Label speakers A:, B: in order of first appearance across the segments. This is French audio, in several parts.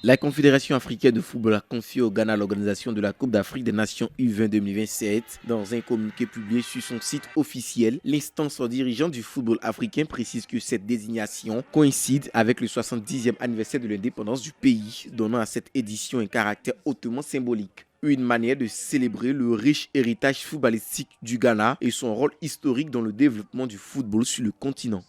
A: La Confédération africaine de football a confié au Ghana l'organisation de la Coupe d'Afrique des Nations U20 2027. Dans un communiqué publié sur son site officiel, l'instance dirigeante du football africain précise que cette désignation coïncide avec le 70e anniversaire de l'indépendance du pays, donnant à cette édition un caractère hautement symbolique. Une manière de célébrer le riche héritage footballistique du Ghana et son rôle historique dans le développement du football sur le continent.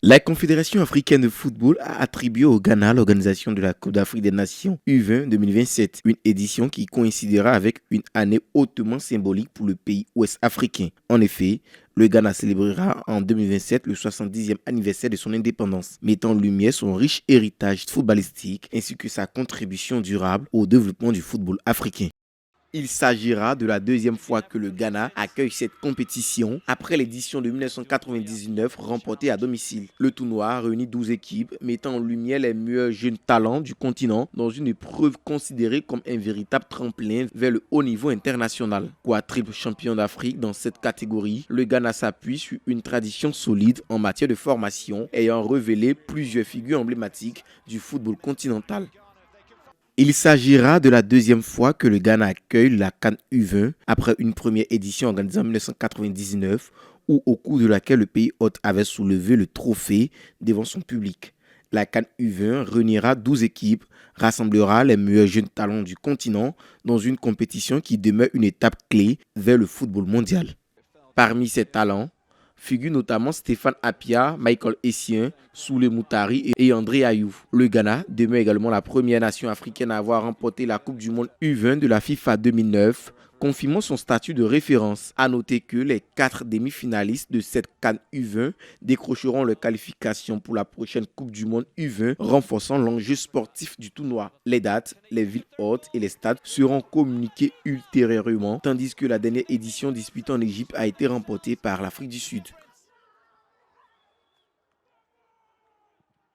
A: La Confédération africaine de football a attribué au Ghana l'organisation de la Coupe d'Afrique des Nations U20 2027, une édition qui coïncidera avec une année hautement symbolique pour le pays ouest-africain. En effet, le Ghana célébrera en 2027 le 70e anniversaire de son indépendance, mettant en lumière son riche héritage footballistique ainsi que sa contribution durable au développement du football africain. Il s'agira de la deuxième fois que le Ghana accueille cette compétition après l'édition de 1999 remportée à domicile. Le tournoi réunit 12 équipes mettant en lumière les meilleurs jeunes talents du continent dans une épreuve considérée comme un véritable tremplin vers le haut niveau international. Quadruple champion d'Afrique dans cette catégorie, le Ghana s'appuie sur une tradition solide en matière de formation ayant révélé plusieurs figures emblématiques du football continental. Il s'agira de la deuxième fois que le Ghana accueille la CAN U20 après une première édition organisée en 1999 ou au cours de laquelle le pays hôte avait soulevé le trophée devant son public. La CAN U20 réunira 12 équipes, rassemblera les meilleurs jeunes talents du continent dans une compétition qui demeure une étape clé vers le football mondial. Parmi ces talents, figurent notamment Stéphane Appiah, Michael Essien, Souley Moutari et André Ayew. Le Ghana demeure également la première nation africaine à avoir remporté la Coupe du Monde U20 de la FIFA 2009, confirmant son statut de référence. A noter que les 4 demi-finalistes de cette CAN U20 décrocheront leur qualification pour la prochaine Coupe du Monde U20, renforçant l'enjeu sportif du tournoi. Les dates, les villes hôtes et les stades seront communiqués ultérieurement, tandis que la dernière édition disputée en Égypte a été remportée par l'Afrique du Sud.